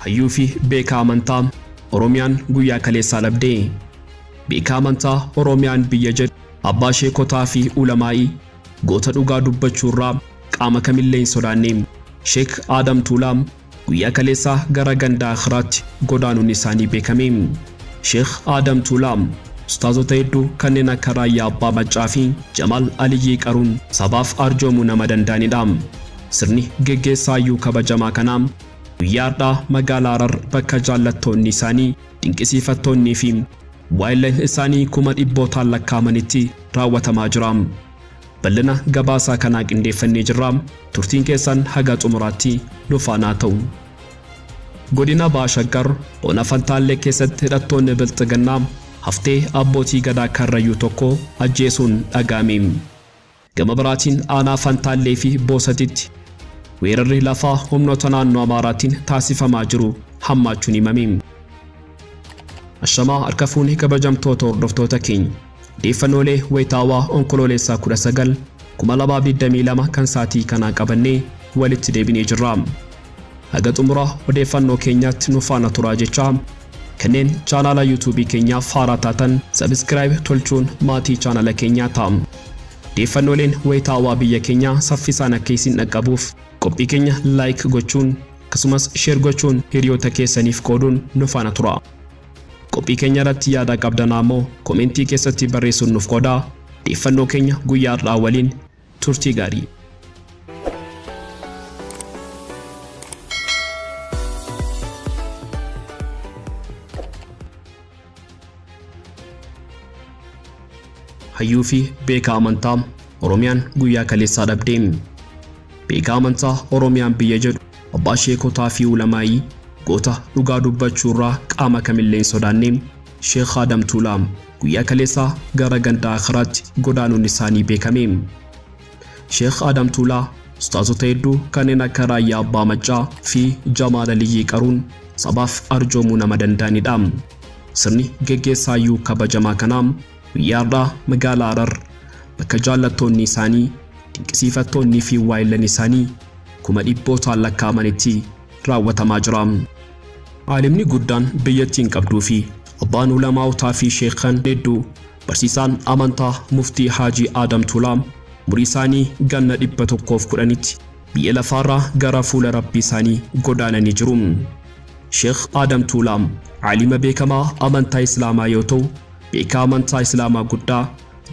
hayyuu fi beekaa amantaa Oromiyaan guyyaa kaleessaa dhabdee. Beekaa amantaa Oromiyaan biyya jedhu abbaa sheekotaa fi ulamaa'ii goota dhugaa dubbachuurraa qaama kamillee hin sodaanne Sheek Adam Tuulaa guyyaa kaleessaa gara gandaa akhiraatti godaanuun isaanii beekame. Sheek Adam Tuulaa ustaazota hedduu kanneen akka Raayyaa Abbaa Maccaa fi Jamaal Aliyyii qaruun sabaaf arjoomuu nama danda'anidha. Sirni geggeessaa iyyuu kabajamaa kanaa guyyaadhaa magaalaa Harar bakka jaallattoonni isaanii dinqisiifattoonnii fi waayilleen isaanii kuma dhibbootaan lakkaa'amanitti raawwatamaa jira. Bal'ina gabaasaa kanaa qindeeffannee jirra. Turtiin keessan haga xumuraatti nu faana ta'u. Godina Baashaggar ona Fantaallee keessatti hidhattoonni Bilxiginnaa haftee abbootii gadaa Karrayyuu tokko ajjeesuun dhaga'ame. Gama biraatiin aanaa Fantaallee fi Boosatitti weerarri lafaa humnoota naannoo Amaaraatiin taasifamaa jiru hammaachuun himame. Ashamaa harka fuunii kabajamtoota hordoftoota keenya. Odeeffannoolee wayitaawaa onkololeessaa 19 2022 kan saatii kanaa qabannee walitti deebinee jirra. Haga xumura odeeffannoo keenyaatti nu faana turaa jechaa kanneen chaanaala YouTube keenyaaf haaraa taatan subscribe tolchuun maatii chaanaala keenyaa ta'aa. Odeeffannooleen wayitaawaa biyya keenyaa saffisaan akka isin dhaqqabuuf qophii keenya like gochuun akkasumas share gochuun hiriyoota keessaniif qooduun nu faana turaa. Qophii keenya irratti yaada qabdan ammoo komentii keessatti barreessuun nuuf qoodaa. Odeeffannoo keenya guyyaa har'aa waliin turtii gaarii. Hayyuu fi beekaa amantaa Oromiyaan guyyaa kaleessaa dhabdee. Beekaa amantaa Oromiyaan biyya jedhu abbaa sheekotaa fi ulamaa'ii goota dhugaa dubbachuurraa qaama kamillee hin sodaanne Sheek Adam Tuulaa guyyaa kaleessaa gara gandaa akhiraatti godaanuun isaanii beekame. Sheek Adam Tuulaa ustaazota hedduu kanneen akka Raayyaa Abbaa Maccaa fi Jamaal Aliyyii qaruun sabaaf arjoomuu nama danda'anidha. Sirni geggeessaa iyyuu kabajamaa kanaa guyyaadhaa magaalaa Harar bakka jaallattoonni isaanii dinqisiifattoonnii fi waayillan isaanii kuma dhibbootaan lakkaa'amanitti raawwatamaa jira. Aalimni guddaan biyyattiin qabduu fi abbaan ulamaawotaa fi sheekan hedduu barsiisaan amantaa muftii Haajii Adam Tuulaa umurii isaanii ganna 110tti biyya lafaarraa gara fuula rabbii isaanii godaananii jiru. Sheek Adam Tuulaa aalima beekamaa amantaa Islaamaa yoo ta'u beekaa amantaa Islaamaa guddaa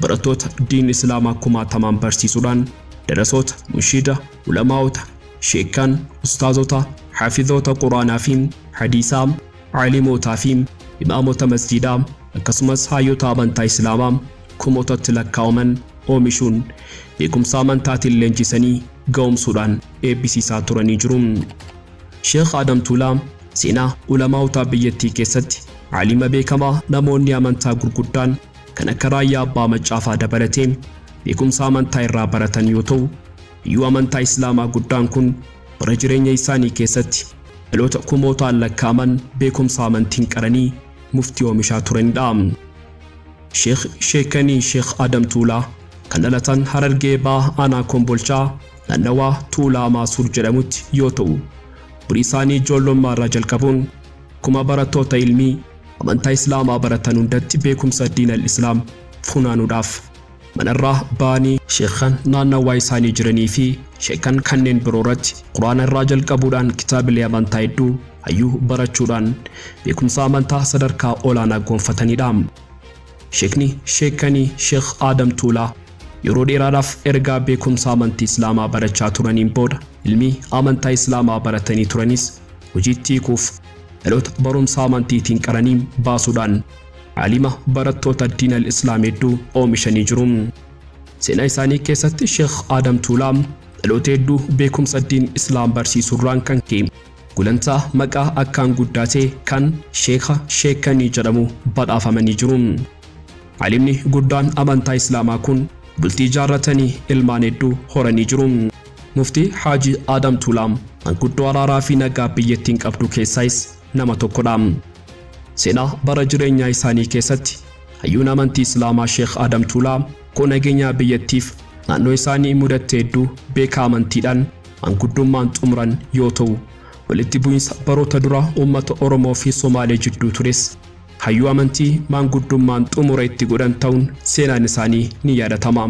barattoota diin Islaamaa kumaatamaan barsiisuudhaan darasoota mushida ulamaawota sheekan ustaazota حافظوتا قرآن فيم حديثام عالموتا فيم إماموتا مسجدام akkasumas hayyota amantaa Islaamaa kumootatti lakkaa'aman oomishuun beekumsa amantaatiin leenjisanii ga'umsuudhaan eebbisiisaa turanii jiru. Sheek Adam Tuulaa seenaa ulamaawota biyyattii keessatti aalima beekamaa namoonni amantaa gurguddaan kan akka Raayyaa Abbaa Maccaa dabalatee beekumsa amantaa irraa baratan yoo ta'u iyyuu amantaa Islaamaa guddaan kun bara jireenya isaanii keessatti dhaloota kumootaan lakkaa'aman beekumsa amantiin qaranii muftii oomishaa turanidha. Sheekanii Sheek Adam Tuulaa kan dhalatan Harargee Bahaa aanaa Kombolchaa naannawaa Tuulaa Maasuur jedhamutti yoo ta'u umurii isaanii ijoollummaa irraa jalqabuun kuma barattoota ilmii amantaa Islaamaa baratan hundatti beekumsa diinal Islaam funaanuudhaaf manarraa ba'anii sheekan naannawaa isaanii jiranii fi sheekan kanneen biroo irratti Quraana irraa jalqabuudhaan kitaabilee amantaa hedduu hayyuu barachuudhaan beekumsa amantaa sadarkaa olaanaa gonfatanidha. Sheekanii Sheek Adam Tuulaa yeroo dheeraadhaaf ergaa beekumsa amantii Islaamaa barachaa turaniin booda ilmii amantaa Islaamaa baratanii turanis hojiitti hiikuuf dhaloota barumsa amantiitiin qaranii baasuudhaan aalima barattoota diinal Islaam hedduu oomishanii jiru. Seenaa isaanii keessatti Sheek Adam Tuulaa dhaloota hedduu beekumsa diin Islaam barsiisuurraan kan ka'e gulantaa maqaa akkaan guddaatee kan Sheekanii jedhamu badhaafamanii jiru. Aalimni guddaan amantaa Islaamaa kun bultii jaarratanii ilmaan hedduu horanii jiru. Muftii Haajii Adam Tuulaa manguddoo araaraa fi nagaa biyyattiin qabdu keessaayis nama tokkodha. Seenaa bara jireenyaa isaanii keessatti hayyuun amantii Islaamaa Sheek Adam Tuulaa kun nageenya biyyattiif naannoo isaanii mudatte hedduu beekaa amantiidhaan manguddummaan xumuran yoo ta'u walitti bu'insa baroota duraa uummata Oromoo fi Somaalee jidduu tures hayyuu amantii maanguddummaan xumura itti godhan ta'uun seenaan isaanii ni yaadatama.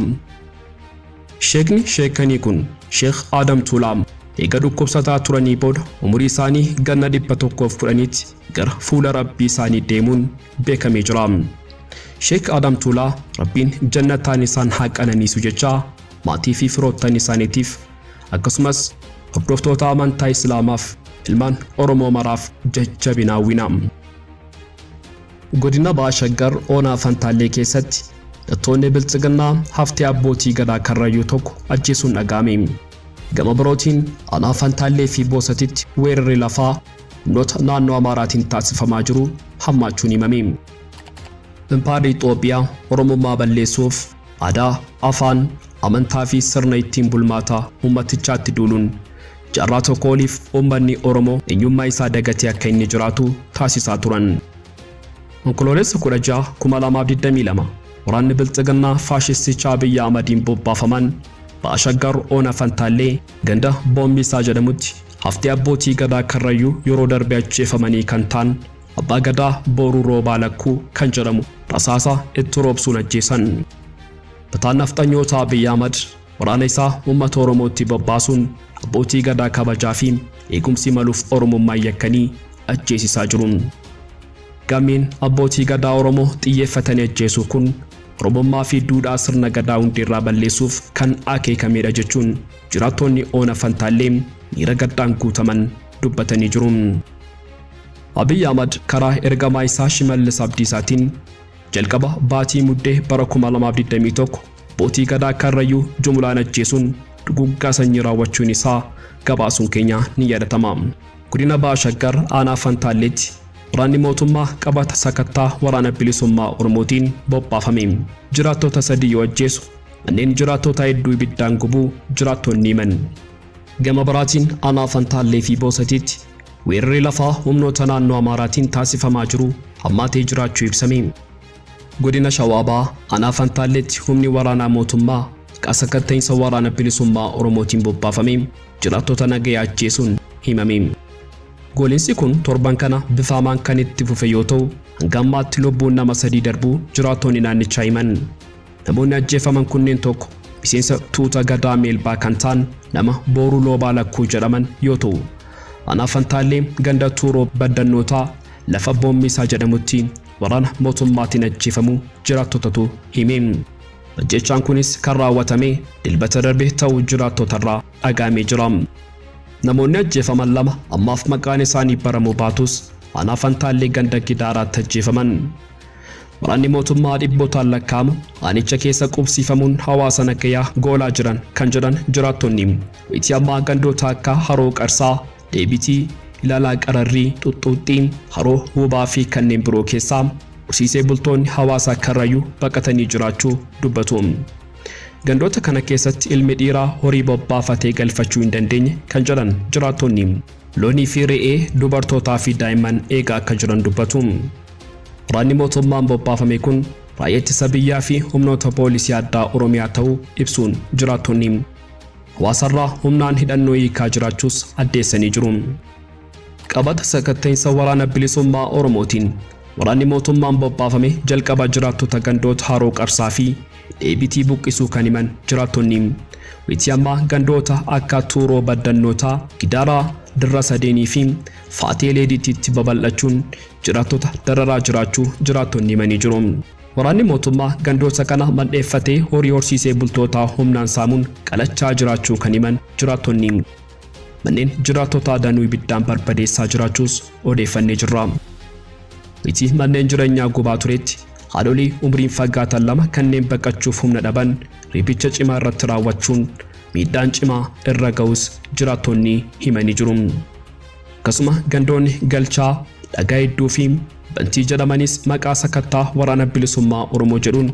Sheekanii kun Sheekh Adam Tuulaa eega dhukkubsataa turanii booda umurii isaanii ganna 110tti gara fuula Rabbii isaanii deemuun beekamee jira. Sheekh Adam Tuulaa Rabbiin jannataan isaan haa qananiisu jecha maatii fi firoottan isaaniitiif akkasumas hordoftoota amantaa Islaamaaf ilmaan Oromoo maraaf jajjabina hawwina. Godina Baha Shaggar Oonaa Fantaallee keessatti hidhattoonni biltsiginnaa haftee abbootii gadaa Karrayyuu tokko ajjeesuun dhaga'ame. Gama birootiin aanaa Fantaallee fi Boosatitti weerarri lafaa humnoota naannoo Amaaraatiin taasifamaa jiru hammaachuun himame. Impaayerri Itoophiyaa Oromummaa balleessuuf aadaa, afaan, amantaa fi sirna ittiin bulmaataa ummatichaatti duuluun jaarraa tokko oliif uummanni Oromoo eenyummaa isaa dagatee akka inni jiraatu taasisaa turan. Onkoloolessa 16 2022 waraanni biltsiginnaa faashistichaa Abiyyi Ahmadiin bobbaafaman Baha Shaggar Oonaa Fantaallee ganda Boombisaa jedhamutti haftee abbootii gadaa Karrayyuu yeroo darbe ajjeefamanii kan ta'an Abbaa Gadaa Booruu Roobaa Lakkuu kan jedhamu rasaasa itti roobsuun ajjeesan. Bataan nafxanyoota Abiyyi Ahmad waraana isaa uummata Oromootti bobbaasuun abbootii gadaa kabajaa fi eegumsi maluuf Oromummaa yakkanii ajjeesisaa jiru. Gamiin abbootii gadaa Oromoo xiyyeeffatanii ajjeesuu kun Oromummaa fi duudhaa sirna gadaa hundeerraa balleessuuf kan akeekamedha jechuun jiraattonni Oonaa Fantaallee miira gaddaan guutaman dubbatanii jiru. Abiyyi Ahmad karaa ergamaa isaa Shimallis Abdiisaatiin jalqaba baatii muddee bara 2021 abbootii gadaa Karrayyuu jumlaan ajjeesuun duguggaa sanyii raawwachuun isaa gabaasuun keenya ni yaadatama. Godina Baha Shaggar aanaa Fantaalleetti waraanni mootummaa qabata sakattaa waraana bilisummaa Oromootiin bobbaafame. Jiraattota 3 yoo ajjeesu manneen jiraattota hedduu ibiddaan gubuu jiraattonni himan. Gama biraatiin aanaa Fantaallee fi Boosatitti weerarri lafaa humnoota naannoo Amaaraatiin taasifamaa jiru hammaatee jiraachuu ibsame. Godina Shawaa Bahaa aanaa Fantaalleetti humni waraanaa mootummaa qasakatteensa waraana bilisummaa Oromootiin bobbaafame jiraattota nagayaa ajjeesuun himame. Goolinsi kun torban kana bifaamaan kan itti fufe yoo ta'u hanga ammaatti lubbuun nama 3 darbuu jiraattonni naannichaa himan. Namoonni ajjeefaman kunneen tokko miseensa tuuta gadaa Meelbaa kan ta'an nama Booruu Roobaa Lakkuu jedhaman yoo ta'u aanaa Fantaallee ganda Tuuroo Baddannootaa lafa Boombisaa jedhamutti waraana mootummaatiin ajjeefamuu jiraattotatu hime. Ajjechaan kunis kan raawwatame dilbata darbe ta'uu jiraattotarraa dhagahamee jira. Namoonni ajjeefaman 2 ammaaf maqaan isaanii baramuu baatus aanaa Fantaallee ganda Gidaaraatti ajjeefaman. Waraanni mootummaa dhibbootaan lakkaa'amu aanicha keessa qubsiifamuun hawaasa nagayaa goolaa jiran kan jedhan jiraattonni itti ammaa gandoota akka Haroo Qarsaa, Deebitii, Ilaalaa Qararrii, Xuxuuxxii, Haroo Hubaa fi kanneen biroo keessaa horsiisee bultoonni hawaasa Karrayyuu baqatanii jiraachuu dubbatu. Gandoota kana keessatti ilmi dhiiraa horii bobbaafatee galfachuu hin dandeenye kan jedhan jiraattonni loonii fi re'ee dubartootaa fi daa'imman eegaa akka jiran dubbatu. Waraanni mootummaan bobbaafame kun raayyaa ittisa biyyaa fi humnoota poolisii addaa Oromiyaa ta'uu ibsuun jiraattonni hawaasarraa humnaan hidhannoo hiikaa jiraachuus addeessanii jiru. Qabata sakatteensa waraana bilisummaa Oromootiin waraanni mootummaan bobbaafame jalqaba jiraattota gandoota Haroo Qarsaa fi Deebitii buqqisuu kan himan jiraattonni itti ammaa gandoota akka Tuuroo Baddannootaa, Gidaaraa, Dirra Sadeenii fi Faatee Leediitti babal'achuun jiraattota dararaa jiraachuu jiraattonni himanii jiru. Waraanni mootummaa gandoota kana mandheeffatee horii horsiisee bultootaa humnaan saamuun qalachaa jiraachuu kan himan jiraattonni manneen jiraattota danuu ibiddaan barbadeessaa jiraachuus odeeffannee jirra. Itti manneen jireenyaa gubaa turetti haadholii umriin fagaatan 2 kanneen baqachuuf humna dhaban ripicha cimaa irratti raawwachuun miidhaan cimaa irra ga'us jiraattonni himanii jiru. Akkasuma gandoonni Galchaa, Dhagaa Hedduu fi Bantii jedhamanis maqaa sakattaa waraana bilisummaa Oromoo jedhuun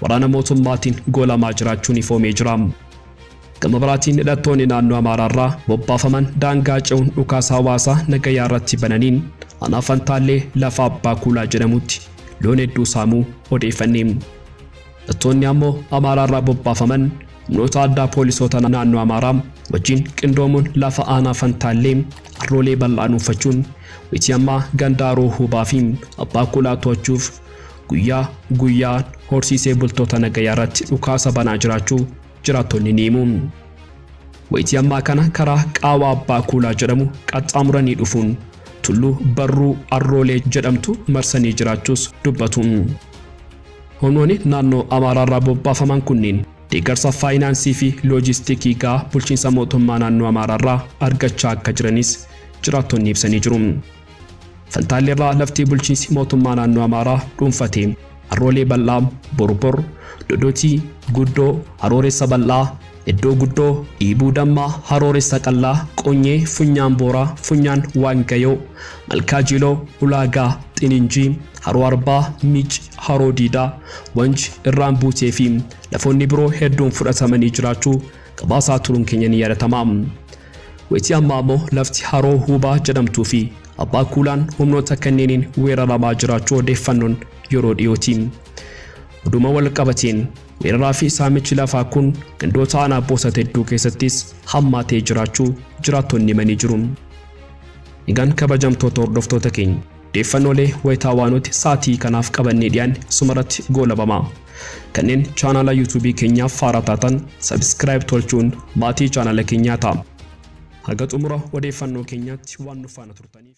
waraana mootummaatiin goolamaa jiraachuun ifoomee jira. Gama biraatiin hidhattoonni naannoo Amaaraarraa bobbaafaman daangaa ce'uun dhukaasa hawaasaa nagayaa irratti bananiin aanaa Fantaallee lafa Abbaa Kuulaa jedhamutti loon hedduu saamuu odeeffannee. Hidhattoonni ammoo Amaaraarraa bobbaafaman humnoota addaa poolisoota naannoo Amaaraa wajjin qindoomuun lafa aanaa Fantaallee haroolee bal'aan uffachuun wayitii ammaa gandaaroo hubaa fi abbaa kulaa to'achuuf guyyaa guyyaan horsiisee bultoota nagayaa irratti dhukaasa banaa jiraachuu jiraattonni ni himu. Wayitii ammaa kana karaa qaawaa abbaa kulaa jedhamu qaxxaamuranii dhufuun tulluu barruu arroolee jedhamtu marsanii jiraachuus dubbatu. Honoonni naannoo Amaaraarraa bobbaafaman kunniin deeggarsa faayinaansii fi loojistiikii gaa bulchiinsa mootummaa naannoo Amaaraarraa argachaa akka jiranis jiraattonni ibsanii jiru. Fantaalleerraa laftii bulchiinsi mootummaa naannoo Amaaraa dhuunfatee arroolee bal'aa borbor dodootii guddoo harooressa bal'aa iddoo guddoo dhiibuu dammaa harooressa qallaa qonyee funyaan booraa funyaan waangayoo malkaa jiloo ulaagaa xininjii haroo arbaa miic haroo diidaa wanji irraan buutee fi lafoonni biroo hedduun fudhatamanii jiraachuu qabaasaa turuun keenya ni yaadatama. Wayitii ammaa immoo lafti haroo hubaa jedhamtuu fi abbaa kuulaan humnoota kanneeniin weeraramaa jiraachuu odeeffannoon yeroo dhiyootiin. Oduma wal qabateen weeraraa fi saamichi lafaa kun gandoota aanaa boosat hedduu keessattis hammaatee jiraachuu jiraattonni himanii jiru. Egaan kabajamtoota hordoftoota keenya odeeffannoolee wayitaawwaanoti saatii kanaaf qabannee dhiyaan sumarratti goolabama. Kanneen chaanala YouTube keenyaaf haaraa taatan subscribe tolchuun maatii chaanala keenyaa ta'a. Haga xumura odeeffannoo keenyaatti waan nu faana turtaniif